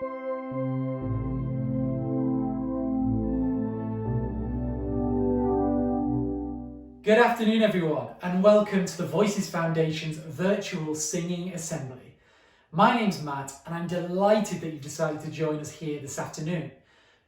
Good afternoon everyone and welcome to the Voices Foundation's virtual singing assembly. My name's Matt and I'm delighted that you've decided to join us here this afternoon.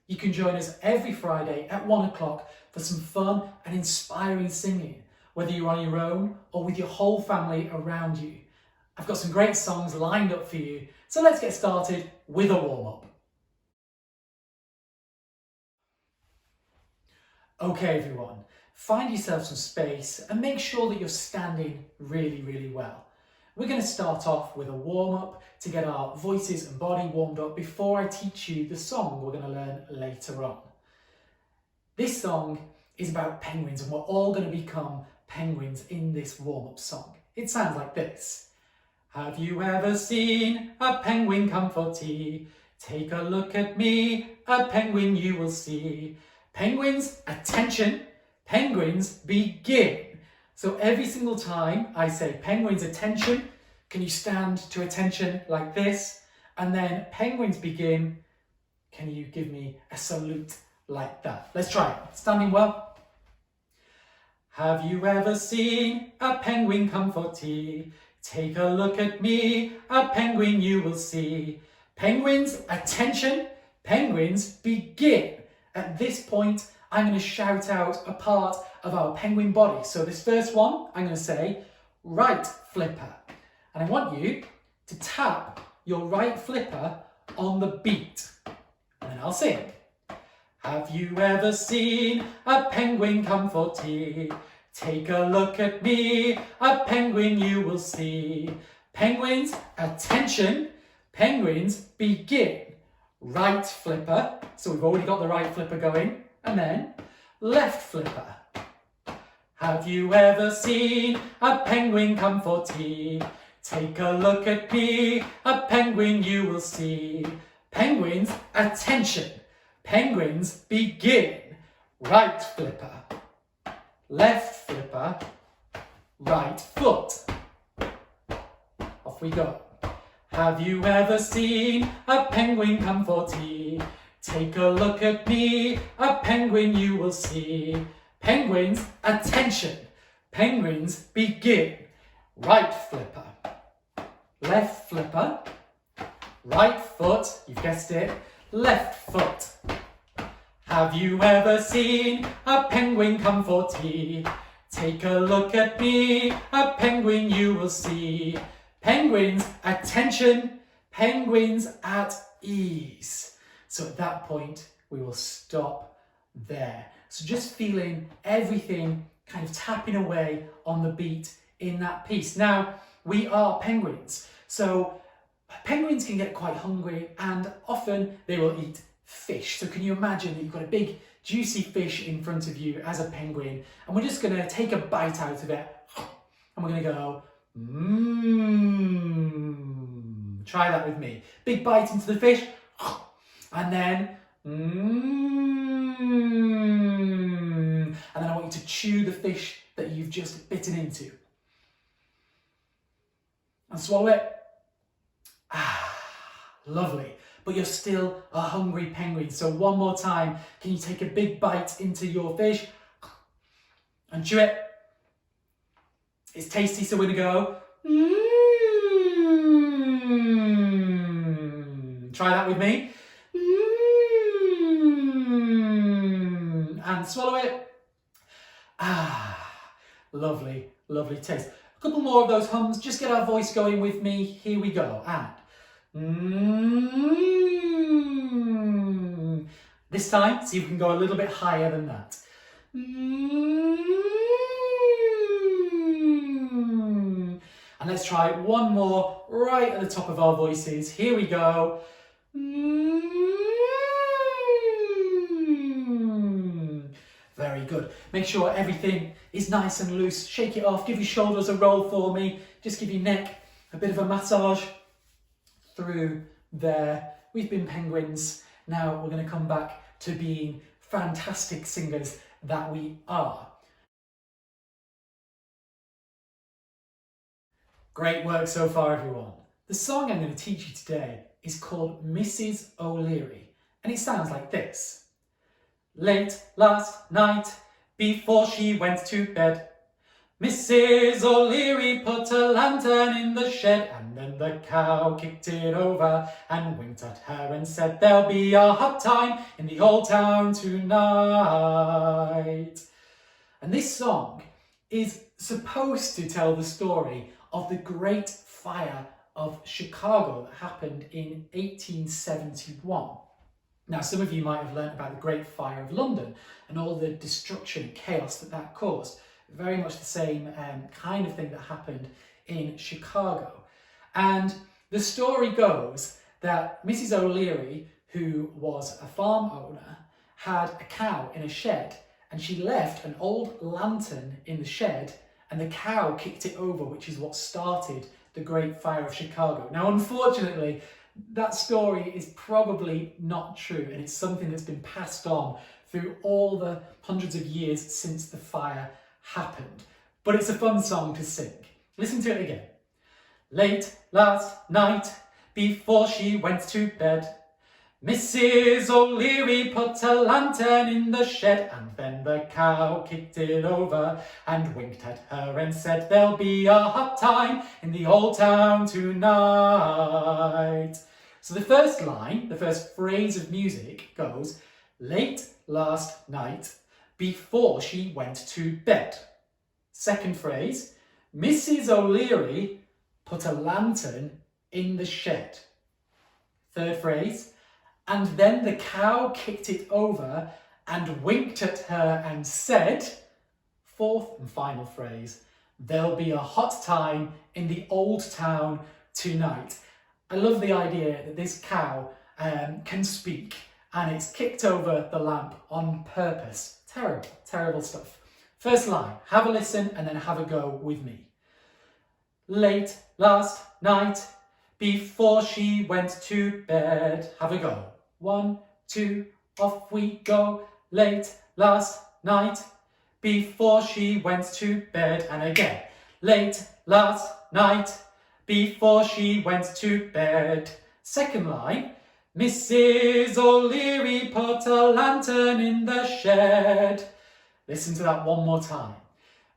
You can join us every Friday at 1 o'clock for some fun and inspiring singing, whether you're on your own or with your whole family around you. I've got some great songs lined up for you, so let's get started with a warm-up. Okay everyone, find yourself some space and make sure that you're standing really well. We're going to start off with a warm-up to get our voices and body warmed up before I teach you the song we're going to learn later on. This song is about penguins and we're all going to become penguins in this warm-up song. It sounds like this. Have you ever seen a penguin come for tea? Take a look at me, a penguin you will see. Penguins, attention, penguins begin. So every single time I say penguins, attention, can you stand to attention like this? And then penguins begin, can you give me a salute like that? Let's try it. Standing well. Have you ever seen a penguin come for tea? Take a look at me, a penguin you will see. Penguins, attention, penguins begin. At this point, I'm going to shout out a part of our penguin body. So this first one, I'm going to say, right flipper. And I want you to tap your right flipper on the beat. And then I'll sing. Have you ever seen a penguin come for tea? Take a look at me, a penguin you will see. Penguins, attention, penguins begin. Right flipper, so we've already got the right flipper going, and then left flipper. Have you ever seen a penguin come for tea? Take a look at me, a penguin you will see. Penguins, attention, penguins begin. Right flipper, left flipper, right foot. Off we go. Have you ever seen a penguin come for tea? Take a look at me, a penguin you will see. Penguins, attention, penguins begin. Right flipper, left flipper, right foot, you've guessed it, left foot. Have you ever seen a penguin come for tea? Take a look at me, a penguin you will see. Penguins, attention, penguins at ease. So at that point, we will stop there. So just feeling everything kind of tapping away on the beat in that piece. Now, we are penguins. So penguins can get quite hungry and often they will eat fish. So can you imagine that you've got a big juicy fish in front of you as a penguin and we're just going to take a bite out of it and we're going to go, mmm. Try that with me. Big bite into the fish and then mmm. And then I want you to chew the fish that you've just bitten into. And swallow it. Ah, lovely. But you're still a hungry penguin. So one more time, can you take a big bite into your fish and chew it? It's tasty, so we're gonna go, mmm. Try that with me. Mmm. And swallow it. Ah, lovely, lovely taste. A couple more of those hums, just get our voice going with me. Here we go, and mmm. This time, see if we can go a little bit higher than that. Mmm. And let's try one more right at the top of our voices. Here we go. Mmm. Very good. Make sure everything is nice and loose. Shake it off. Give your shoulders a roll for me. Just give your neck a bit of a massage through there. We've been penguins. Now we're going to come back to being fantastic singers that we are. Great work so far, everyone. The song I'm going to teach you today is called Mrs. O'Leary, and it sounds like this. Late last night, before she went to bed, Mrs. O'Leary put a lantern in the shed, and then the cow kicked it over and winked at her and said, there'll be a hot time in the old town tonight. And this song is supposed to tell the story of the Great Fire of Chicago that happened in 1871. Now, some of you might have learnt about the Great Fire of London and all the destruction and chaos that caused. Very much the same kind of thing that happened in Chicago. And the story goes that Mrs. O'Leary, who was a farm owner, had a cow in a shed, and she left an old lantern in the shed, and the cow kicked it over, which is what started the Great Fire of Chicago. Now, unfortunately, that story is probably not true, and it's something that's been passed on through all the hundreds of years since the fire happened. But it's a fun song to sing. Listen to it again. Late last night, before she went to bed, Mrs. O'Leary put a lantern in the shed, and then the cow kicked it over and winked at her and said, there'll be a hot time in the old town tonight. So the first line, the first phrase of music goes, late last night, before she went to bed. Second phrase, Mrs. O'Leary put a lantern in the shed. Third phrase, and then the cow kicked it over and winked at her and said. Fourth and final phrase, there'll be a hot time in the old town tonight. I love the idea that this cow can speak, and it's kicked over the lamp on purpose. Terrible, terrible stuff. First line, have a listen and then have a go with me. Late last night, before she went to bed. Have a go. 1, 2, off we go. Late last night, before she went to bed. And again. Late last night, before she went to bed. Second line. Mrs. O'Leary put a lantern in the shed. Listen to that one more time.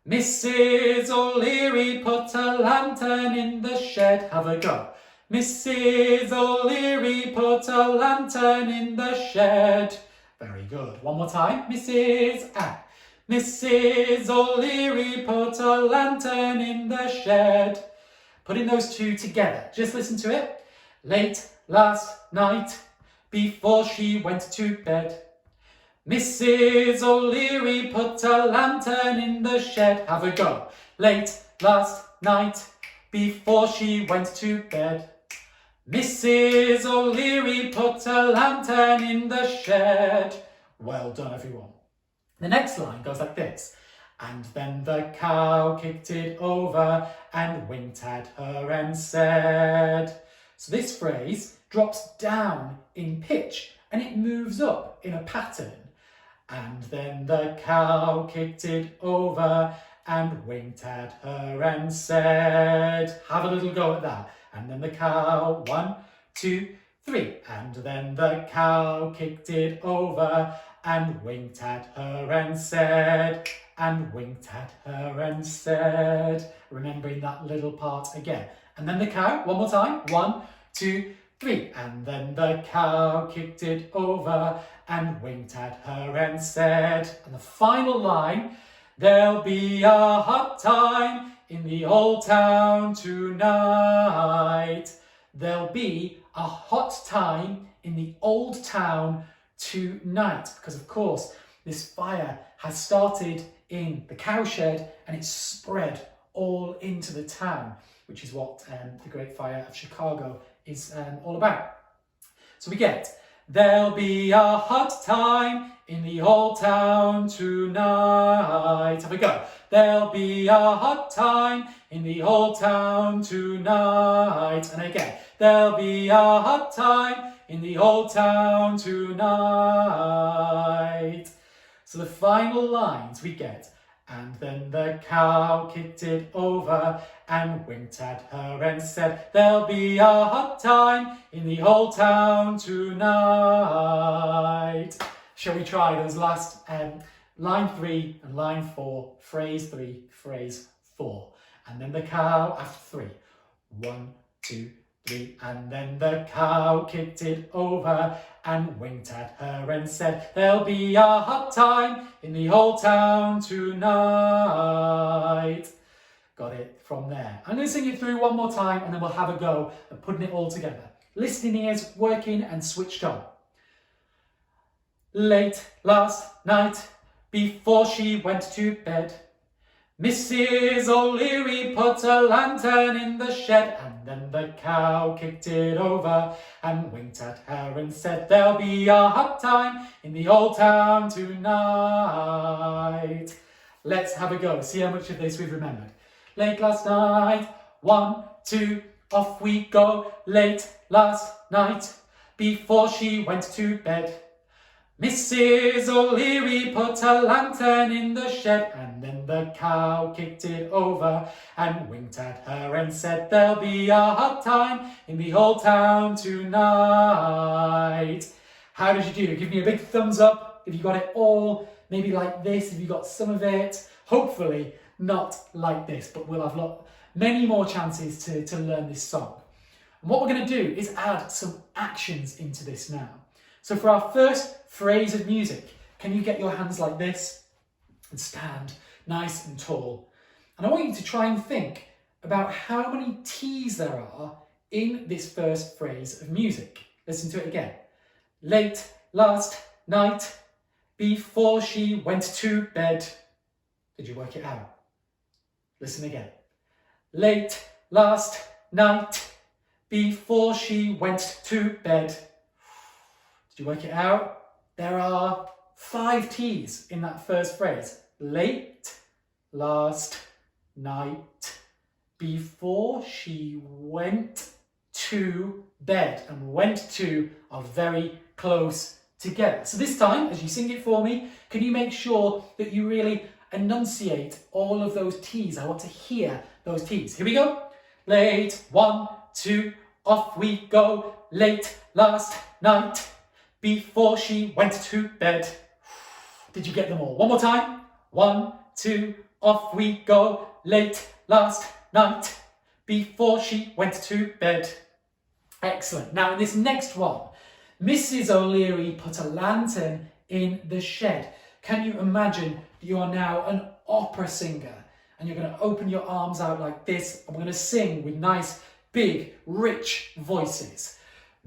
Mrs. O'Leary put a lantern in the shed. Have a go. Mrs. O'Leary put a lantern in the shed. Very good. One more time. Mrs. O'Leary put a lantern in the shed. Putting those two together. Just listen to it. Late last night, before she went to bed, Mrs. O'Leary put a lantern in the shed. Have a go. Late last night, before she went to bed, Mrs. O'Leary put a lantern in the shed. Well done, everyone. The next line goes like this. And then the cow kicked it over and winked at her and said. So this phrase drops down in pitch and it moves up in a pattern. And then the cow kicked it over and winked at her and said. Have a little go at that. And then the cow, 1, 2, 3. And then the cow kicked it over and winked at her and said. And winked at her and said. Remembering that little part again. And then the cow, one more time. 1, 2, 3. And then the cow kicked it over and winked at her and said. And the final line, there'll be a hot time in the old town tonight. There'll be a hot time in the old town tonight. Because of course, this fire has started in the cowshed and it's spread all into the town, which is what the Great Fire of Chicago is all about. So we get, there'll be a hot time in the old town tonight. Have we go? There'll be a hot time in the old town tonight. And again, there'll be a hot time in the old town tonight. So the final lines we get, And then the cow kicked it over and winked at her and said, there'll be a hot time in the whole town tonight. Shall we try those last line 3 and line 4, phrase 3, phrase 4. And then the cow after 3. 1, 2, 3. And then the cow kicked it over and winked at her and said, there'll be a hot time in the whole town tonight. Got it from there. I'm going to sing it through one more time and then we'll have a go at putting it all together. Listening ears working and switched on. Late last night, before she went to bed, Mrs. O'Leary put a lantern in the shed, and then the cow kicked it over and winked at her and said, there'll be a hot time in the old town tonight. Let's have a go, see how much of this we've remembered. Late last night, 1, 2, off we go. Late last night, before she went to bed, Mrs. O'Leary put a lantern in the shed, and then the cow kicked it over and winked at her and said, there'll be a hot time in the whole town tonight. How did you do? Give me a big thumbs up if you got it all, maybe like this, if you got some of it. Hopefully not like this, but we'll have many more chances to learn this song. And what we're going to do is add some actions into this now. So for our first phrase of music, can you get your hands like this and stand nice and tall? And I want you to try and think about how many T's there are in this first phrase of music. Listen to it again. Late last night, before she went to bed. Did you work it out? Listen again. Late last night, before she went to bed. Did you work it out? There are 5 T's in that first phrase. Late last night, before she went to bed. And went to are very close together. So this time, as you sing it for me, can you make sure that you really enunciate all of those T's? I want to hear those T's. Here we go. Late, 1, 2, off we go. Late last night, before she went to bed. Did you get them all? One more time. 1, 2, off we go. Late last night, before she went to bed. Excellent. Now in this next one, Mrs. O'Leary put a lantern in the shed. Can you imagine you are now an opera singer and you're going to open your arms out like this and we're going to sing with nice, big, rich voices.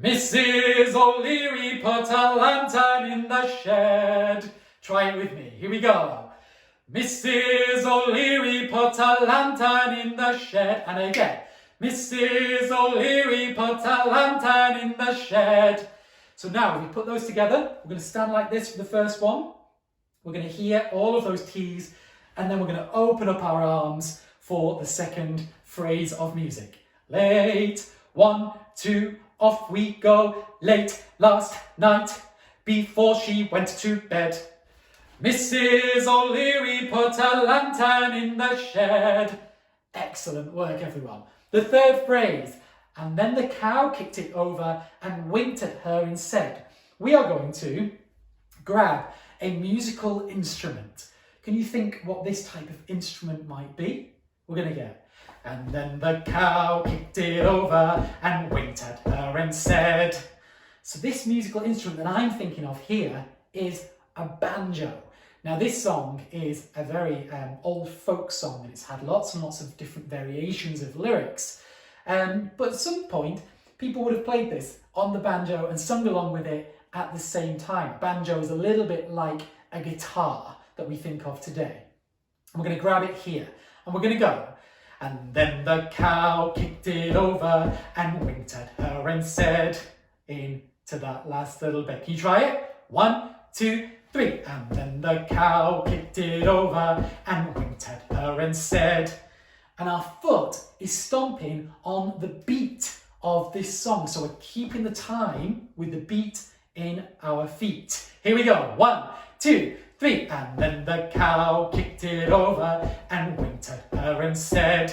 Mrs. O'Leary put a lantern in the shed. Try it with me. Here we go. Mrs. O'Leary put a lantern in the shed. And again. Mrs. O'Leary put a lantern in the shed. So now, if we put those together, we're going to stand like this for the first one. We're going to hear all of those T's. And then we're going to open up our arms for the second phrase of music. Late, 1, 2, off we go. Late last night, before she went to bed. Mrs. O'Leary put a lantern in the shed. Excellent work, everyone. The third phrase, and then the cow kicked it over and winked at her and said. We are going to grab a musical instrument. Can you think what this type of instrument might be? We're going to get. And then the cow kicked it over and winked at her and said. So this musical instrument that I'm thinking of here is a banjo. Now this song is a very old folk song and it's had lots and lots of different variations of lyrics. But at some point, people would have played this on the banjo and sung along with it at the same time. Banjo is a little bit like a guitar that we think of today. And we're going to grab it here and we're going to go. And then the cow kicked it over and winked at her and said, into that last little bit. Can you try it? 1, 2, 3. And then the cow kicked it over and winked at her and said. And our foot is stomping on the beat of this song. So we're keeping the time with the beat in our feet. Here we go. 1, 2, 3. And then the cow kicked it over and winked at her and said.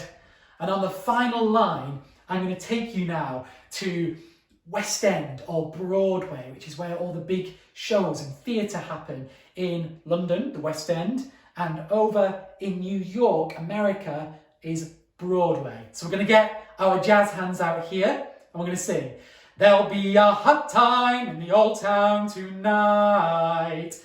And on the final line, I'm going to take you now to West End or Broadway, which is where all the big shows and theatre happen in London, the West End, and over in New York, America, is Broadway. So we're going to get our jazz hands out here and we're going to sing, "There'll be a hot time in the old town tonight."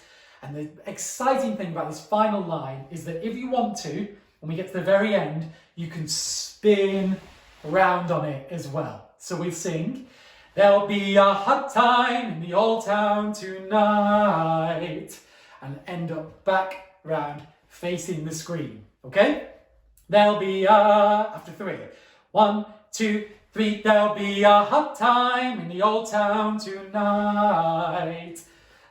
And the exciting thing about this final line is that if you want to, when we get to the very end, you can spin around on it as well. So we'll sing, "There'll be a hot time in the old town tonight," and end up back round facing the screen, okay? There'll be after 3. 1, 2, 3. There'll be a hot time in the old town tonight.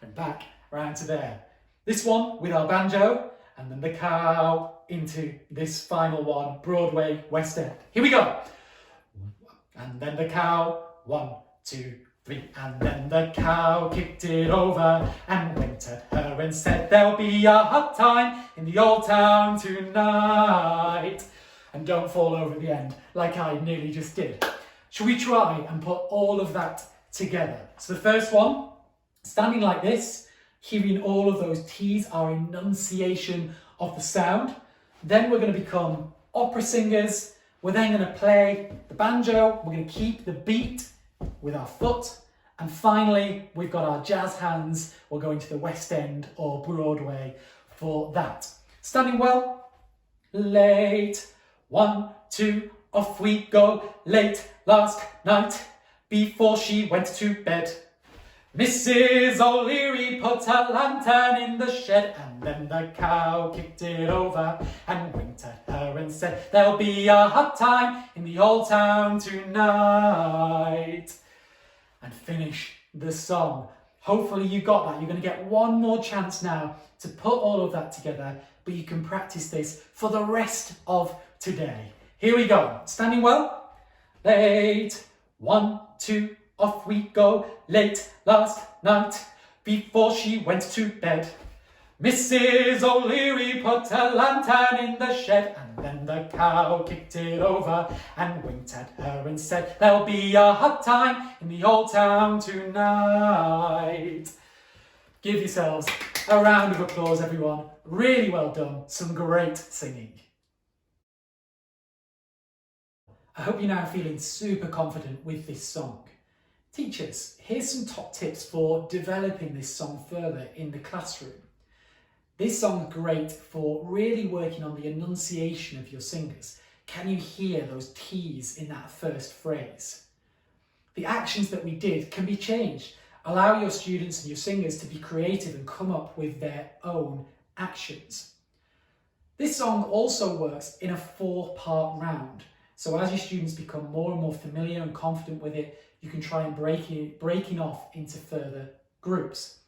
And back round to there. This one with our banjo, and then the cow into this final one, Broadway, West End. Here we go. And then the cow, 1, 2, 3. And then the cow kicked it over and winked at her and said, "There'll be a hot time in the old town tonight." And don't fall over at the end like I nearly just did. Shall we try and put all of that together? So the first one, standing like this, hearing all of those T's, our enunciation of the sound. Then we're going to become opera singers. We're then going to play the banjo. We're going to keep the beat with our foot. And finally, we've got our jazz hands. We're going to the West End or Broadway for that. Standing well. Late. 1, 2, off we go. Late last night before she went to bed, Mrs. O'Leary put a lantern in the shed, and then the cow kicked it over and winked at her and said, "There'll be a hot time in the old town tonight." And finish the song. Hopefully you got that. You're going to get one more chance now to put all of that together, but you can practice this for the rest of today. Here we go. Standing well. Late. 1, 2, off we go. Late last night before she went to bed, Mrs. O'Leary put a lantern in the shed, and then the cow kicked it over and winked at her and said, "There'll be a hot time in the old town tonight." Give yourselves a round of applause, everyone. Really well done. Some great singing. I hope you're now feeling super confident with this song. Teachers, here's some top tips for developing this song further in the classroom. This song's great for really working on the enunciation of your singers. Can you hear those T's in that first phrase? The actions that we did can be changed. Allow your students and your singers to be creative and come up with their own actions. This song also works in a 4-part round. So as your students become more and more familiar and confident with it, you can try and breaking off into further groups.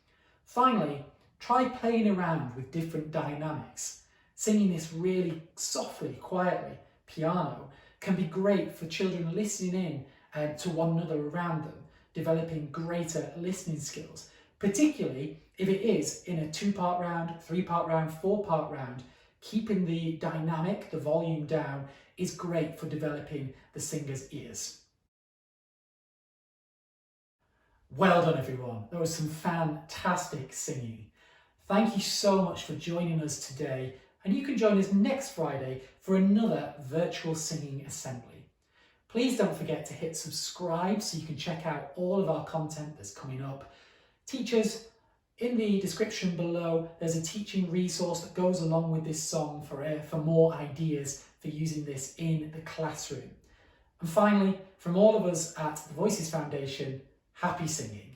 Finally, try playing around with different dynamics. Singing this really softly, quietly, piano, can be great for children listening in to one another around them, developing greater listening skills, particularly if it is in a 2-part round, 3-part round, 4-part round. Keeping the dynamic, the volume down, is great for developing the singer's ears. Well done, everyone. That was some fantastic singing. Thank you so much for joining us today, and you can join us next Friday for another virtual singing assembly. Please don't forget to hit subscribe so you can check out all of our content that's coming up. Teachers, in the description below, there's a teaching resource that goes along with this song for more ideas for using this in the classroom. And finally, from all of us at the Voices Foundation, happy singing.